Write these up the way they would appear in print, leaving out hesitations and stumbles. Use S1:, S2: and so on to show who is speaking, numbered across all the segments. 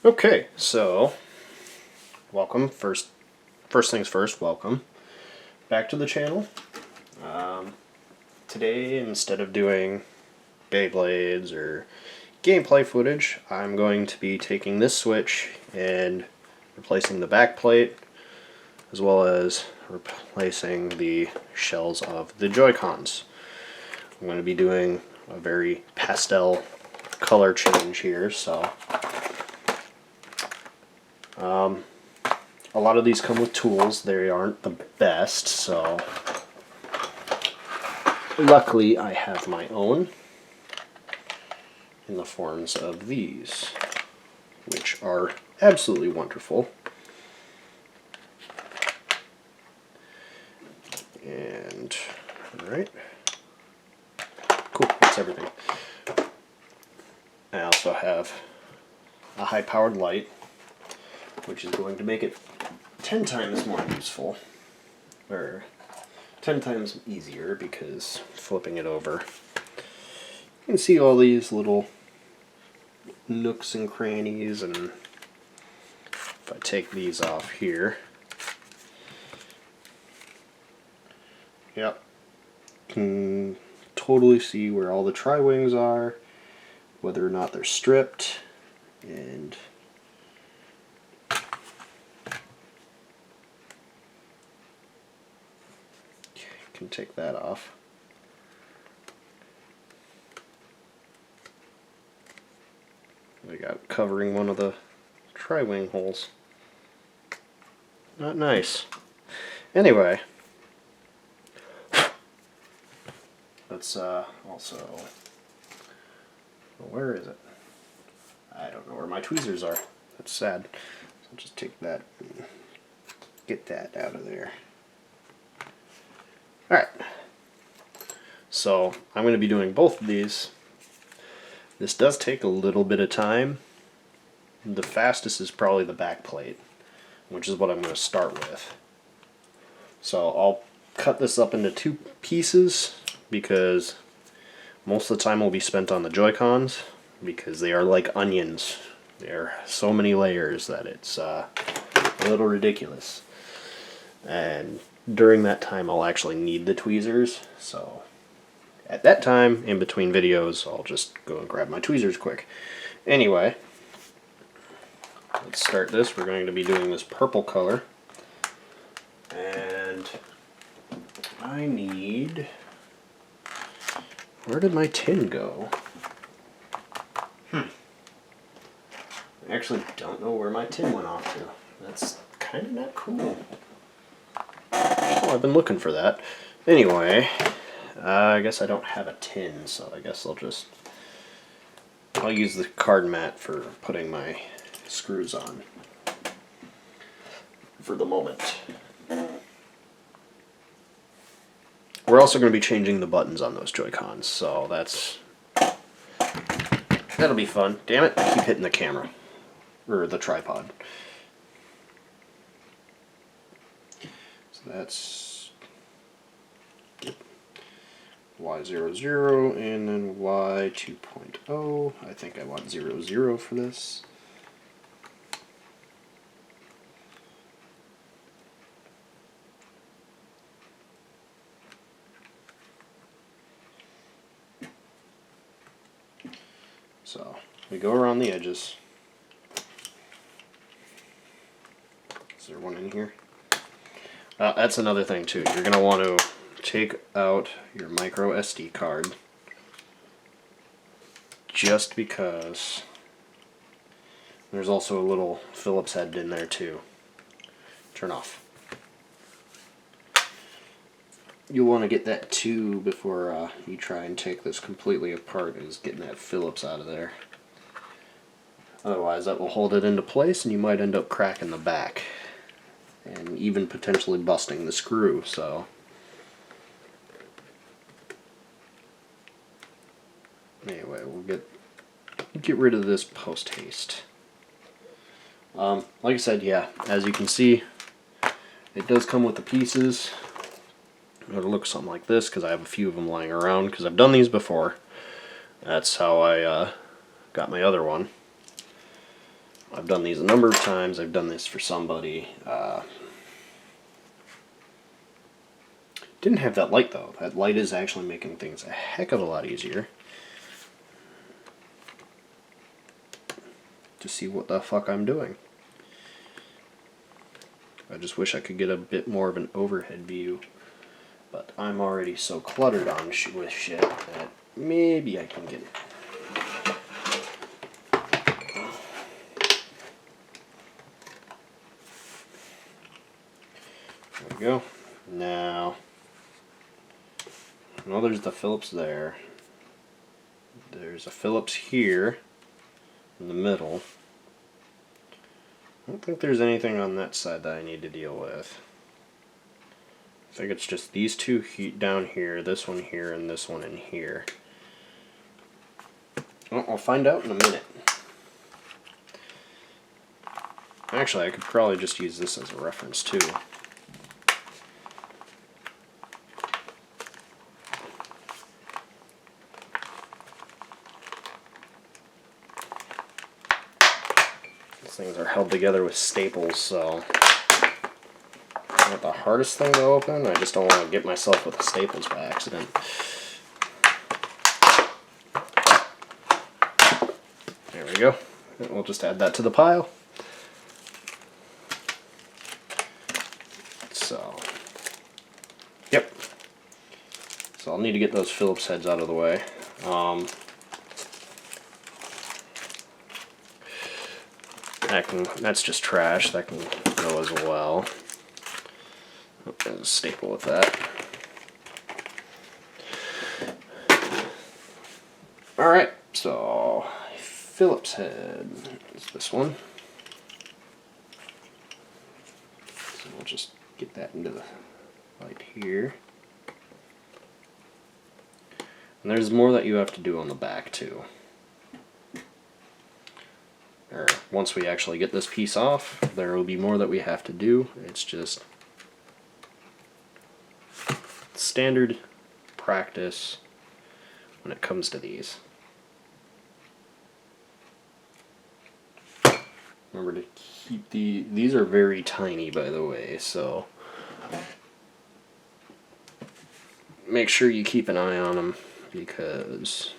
S1: Okay, so welcome. First things first, welcome back to the channel. Today, instead of doing Beyblades or gameplay footage, I'm going to be taking this switch and replacing the back plate, as well as replacing the shells of the Joy-Cons. I'm going to be doing a very pastel color change here, so a lot of these come with tools. They aren't the best, so luckily I have my own in the forms of these, which are absolutely wonderful. And, alright. Cool, that's everything. I also have a high-powered light, which is going to make it 10 times more useful, or 10 times easier, because flipping it over, you can see all these little nooks and crannies, and if I take these off here, yep, can totally see where all the tri-wings are, whether or not they're stripped, and can take that off. I got covering one of the tri-wing holes. Not nice. Anyway, let's also, where is it? I don't know where my tweezers are. That's sad. So I'll just take that and get that out of there. Alright, so I'm going to be doing both of these. This does take a little bit of time. The fastest is probably the back plate, which is what I'm going to start with. So I'll cut this up into two pieces because most of the time will be spent on the Joy-Cons, because they are like onions. There are so many layers that it's a little ridiculous. And during that time I'll actually need the tweezers, so at that time, in between videos, I'll just go and grab my tweezers quick. Anyway, let's start this. We're going to be doing this purple color, and I need... where did my tin go? I actually don't know where my tin went off to. That's kind of not cool. Oh, I've been looking for that. Anyway, I guess I don't have a tin, so I guess I'll use the card mat for putting my screws on for the moment. We're also going to be changing the buttons on those Joy-Cons, so that'll be fun. Damn it, I keep hitting the camera, or the tripod. So that's Y00 and then Y 2.0. I think I want 00 for this. So we go around the edges. Is there one in here? That's another thing too. You're going to want to take out your micro SD card, just because there's also a little Phillips head in there too. Turn off. You'll want to get that too before you try and take this completely apart, is getting that Phillips out of there. Otherwise that will hold it into place and you might end up cracking the back and even potentially busting the screw. So anyway, we'll get rid of this post haste. Like I said, yeah, as you can see, it does come with the pieces. It'll look something like this, because I have a few of them lying around, because I've done these before. That's how I got my other one. I've done these a number of times. I've done this for somebody. Didn't have that light though. That light is actually making things a heck of a lot easier to see what the fuck I'm doing. I just wish I could get a bit more of an overhead view, but I'm already so cluttered on with shit that maybe I can get it. There we go. Now, well, there's the Phillips there. There's a Phillips here in the middle. I don't think there's anything on that side that I need to deal with. I think it's just these two down here, this one here, and this one in here. Well, I'll find out in a minute. Actually, I could probably just use this as a reference too. Things are held together with staples, so not the hardest thing to open. I just don't want to get myself with the staples by accident. There we go. And we'll just add that to the pile. So, yep. So I'll need to get those Phillips heads out of the way. That's just trash. That can go as well. There's a staple with that. Alright, so Phillips head is this one. So we'll just get that into the light here. And there's more that you have to do on the back too. Or once we actually get this piece off, there will be more that we have to do. It's just standard practice when it comes to these. Remember to keep these are very tiny, by the way, so make sure you keep an eye on them because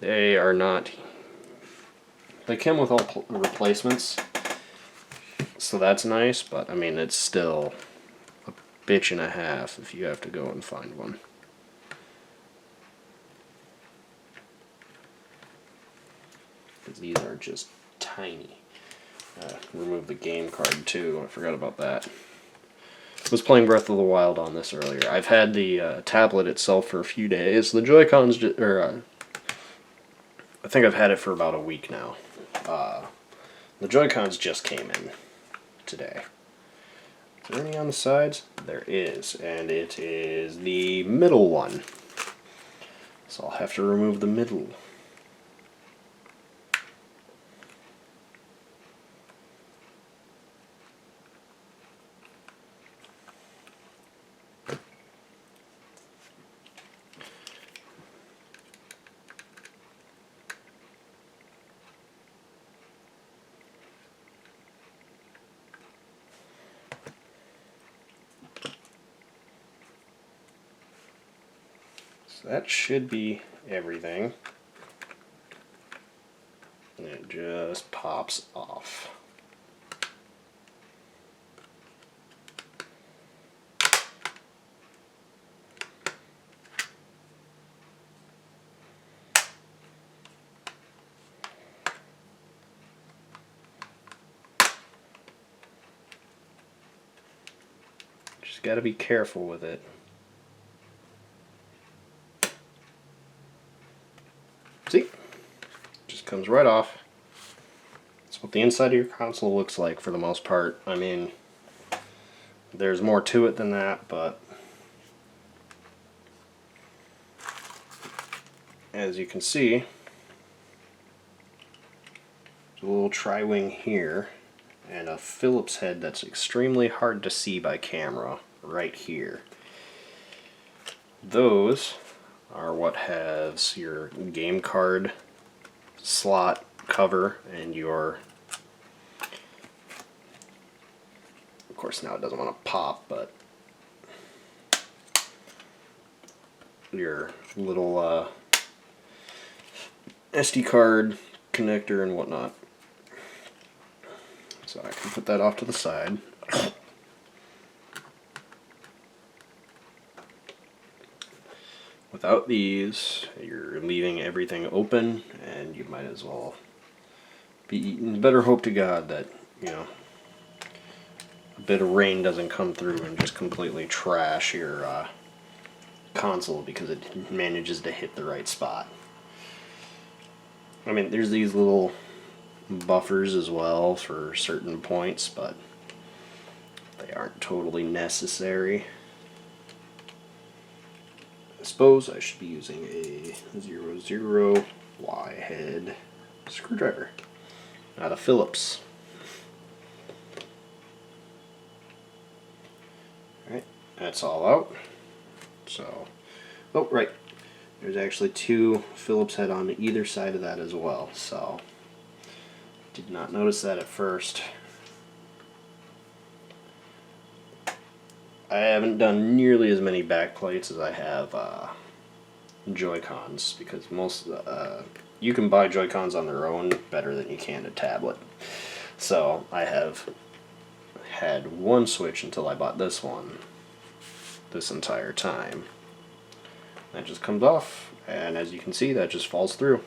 S1: they are not. They come with all replacements, so that's nice, but I mean, it's still a bitch and a half if you have to go and find one. Because these are just tiny. Remove the game card too, I forgot about that. I was playing Breath of the Wild on this earlier. I've had the tablet itself for a few days. The Joy-Cons, I think I've had it for about a week now. The Joy-Cons just came in today. Is there any on the sides? There is, and it is the middle one. So I'll have to remove the middle. So that should be everything. And it just pops off. Just got to be careful with it. See? Just comes right off. That's what the inside of your console looks like for the most part. I mean, there's more to it than that, but as you can see, there's a little tri-wing here and a Phillips head that's extremely hard to see by camera right here. Those are what has your game card slot cover and your, of course now it doesn't want to pop, but your little SD card connector and whatnot. So I can put that off to the side. Without these, you're leaving everything open, and you might as well be eating. Better hope to God that, you know, a bit of rain doesn't come through and just completely trash your console because it manages to hit the right spot. I mean, there's these little buffers as well for certain points, but they aren't totally necessary. I suppose I should be using a 00 Y head screwdriver, not a Phillips. Alright, that's all out. So, oh right, there's actually two Phillips head on either side of that as well, so did not notice that at first. I haven't done nearly as many back plates as I have Joy-Cons, because most you can buy Joy-Cons on their own better than you can a tablet. So I have had one switch until I bought this one this entire time. That just comes off, and as you can see, that just falls through.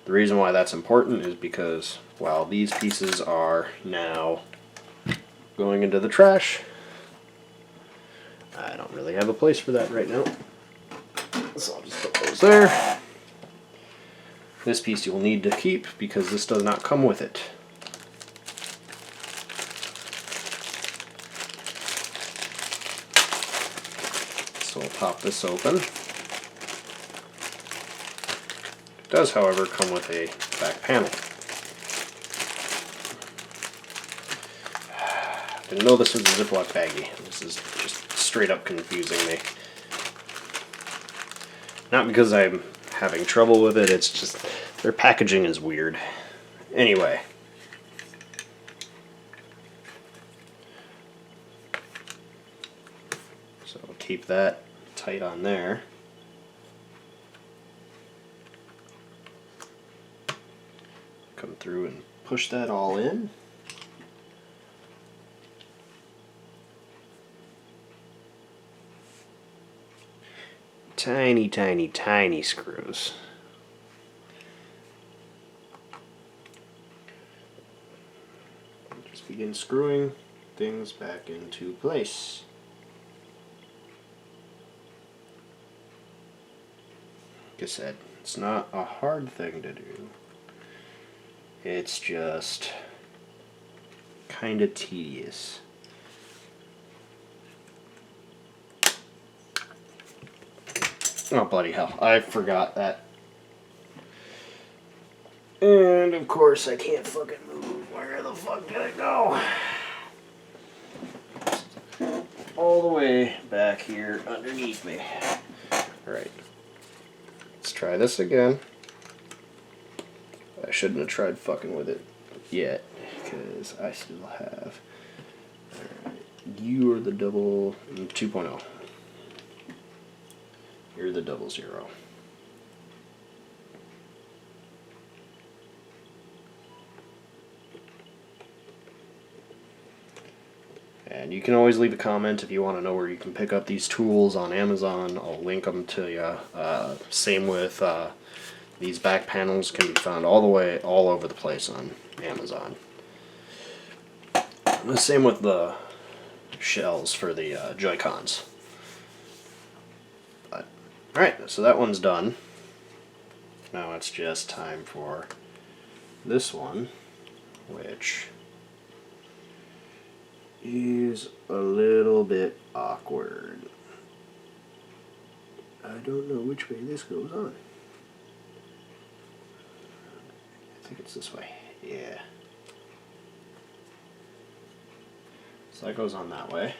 S1: The reason why that's important is because while these pieces are now going into the trash, I don't really have a place for that right now. So I'll just put those there. This piece you'll need to keep because this does not come with it. So we'll pop this open. It does, however, come with a back panel. Didn't know this was a Ziploc baggie. This is just straight up confusing me. Not because I'm having trouble with it, it's just their packaging is weird. Anyway. So we'll keep that tight on there. Come through and push that all in. Tiny, tiny, tiny screws. Just begin screwing things back into place. Like I said, it's not a hard thing to do. It's just kind of tedious. Oh, bloody hell. I forgot that. And, of course, I can't fucking move. Where the fuck did it go? All the way back here underneath me. Alright. Let's try this again. I shouldn't have tried fucking with it yet, because I still have... Alright. You are the double 2.0. You're the 00. And you can always leave a comment if you want to know where you can pick up these tools on Amazon. I'll link them to you. Same with these back panels, can be found all over the place on Amazon. The same with the shells for the Joy-Cons. Alright, so that one's done. Now it's just time for this one, which is a little bit awkward. I don't know which way this goes on. I think it's this way. Yeah. So that goes on that way.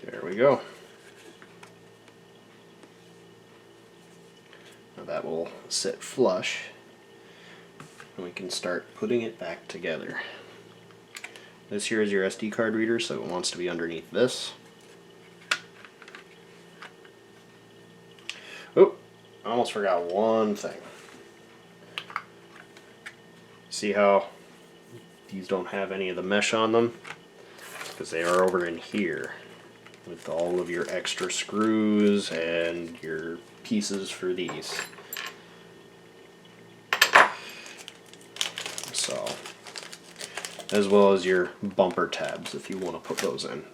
S1: There we go. Now that will sit flush, and we can start putting it back together. This here is your SD card reader, so it wants to be underneath this. Oh, I almost forgot one thing. See how these don't have any of the mesh on them? Because they are over in here with all of your extra screws and your pieces for these. So, as well as your bumper tabs if you want to put those in.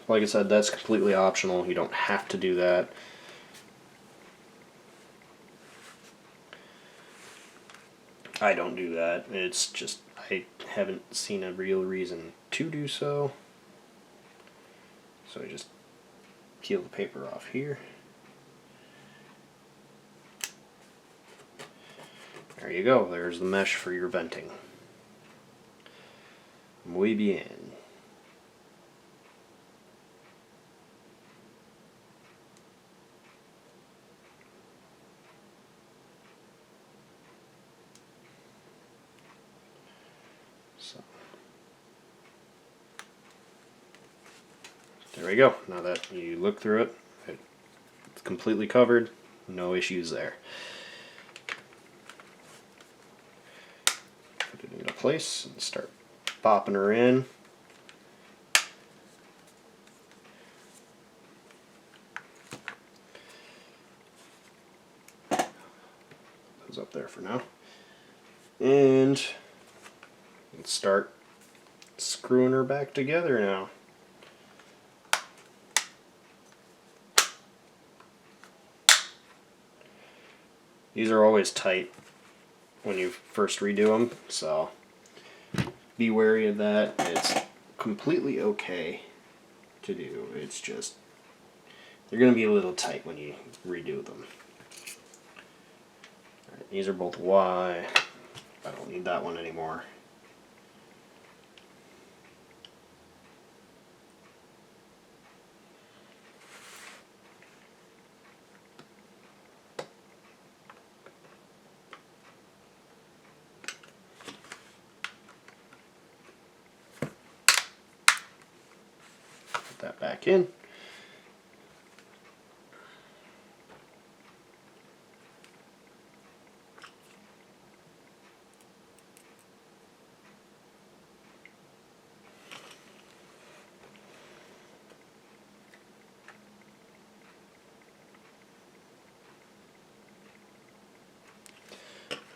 S1: Like I said, that's completely optional. You don't have to do that. I don't do that. It's just, I haven't seen a real reason to do so. So I just peel the paper off here. There you go. There's the mesh for your venting. Muy bien. So there we go. Now that you look through it, it's completely covered. No issues there. Put it into place and start popping her in. Goes up there for now. And let's start screwing her back together now. These are always tight when you first redo them, so be wary of that. It's completely okay to do. It's just, they're going to be a little tight when you redo them. Alright, these are both Y. I don't need that one anymore. Put that back in.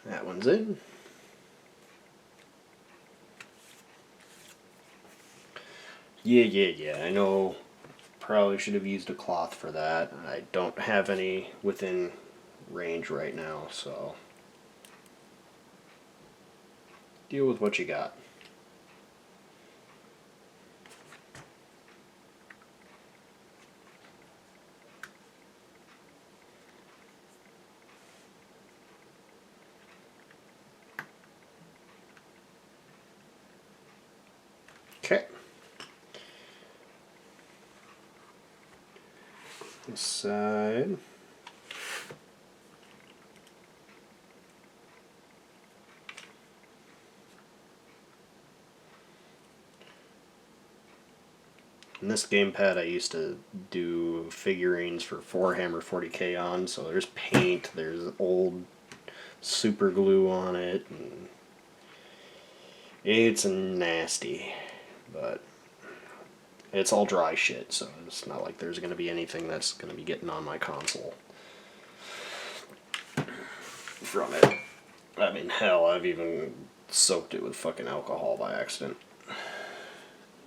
S1: That one's in. Yeah, I know probably should have used a cloth for that. I don't have any within range right now, so deal with what you got. Okay. This side. And this gamepad I used to do figurines for Warhammer 40k on, so there's paint, there's old super glue on it, and it's nasty, but it's all dry shit, so it's not like there's going to be anything that's going to be getting on my console from it. I mean, hell, I've even soaked it with fucking alcohol by accident.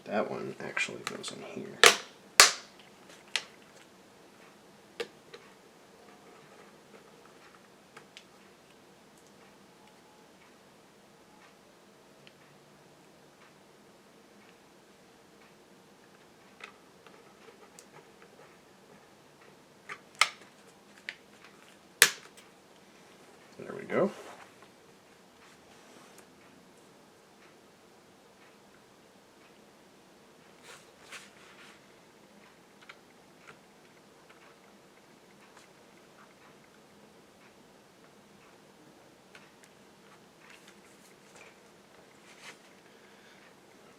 S1: That one actually goes in here. There we go.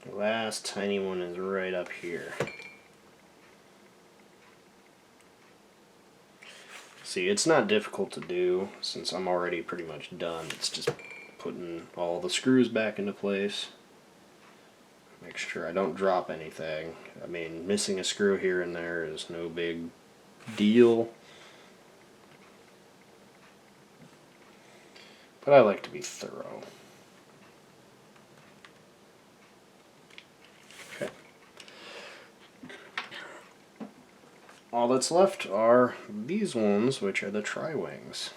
S1: The last tiny one is right up here. See, it's not difficult to do since I'm already pretty much done. It's just putting all the screws back into place. Make sure I don't drop anything. I mean, missing a screw here and there is no big deal. But I like to be thorough. Okay. All that's left are these ones, which are the tri-wings.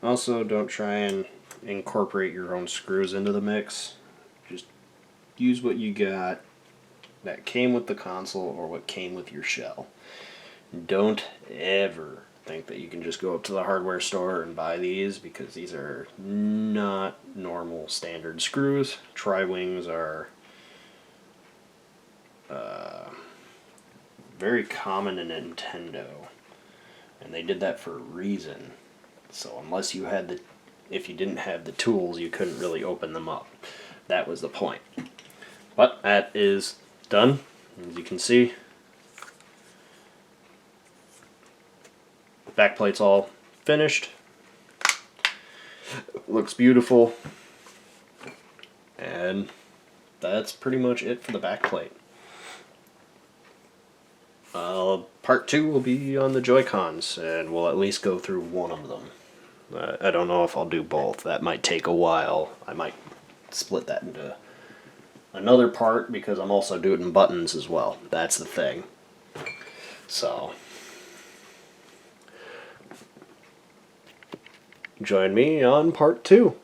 S1: Also, don't try and incorporate your own screws into the mix. Just use what you got that came with the console or what came with your shell. Don't ever think that you can just go up to the hardware store and buy these, because these are not normal standard screws. Tri-wings are very common in Nintendo, and they did that for a reason. So unless you had the, if you didn't have the tools, you couldn't really open them up. That was the point. But that is done, as you can see. The back plate's all finished. Looks beautiful. And that's pretty much it for the back plate. Part 2 will be on the Joy-Cons, and we'll at least go through one of them. I don't know if I'll do both. That might take a while. I might split that into another part, because I'm also doing buttons as well. That's the thing. So, join me on part 2.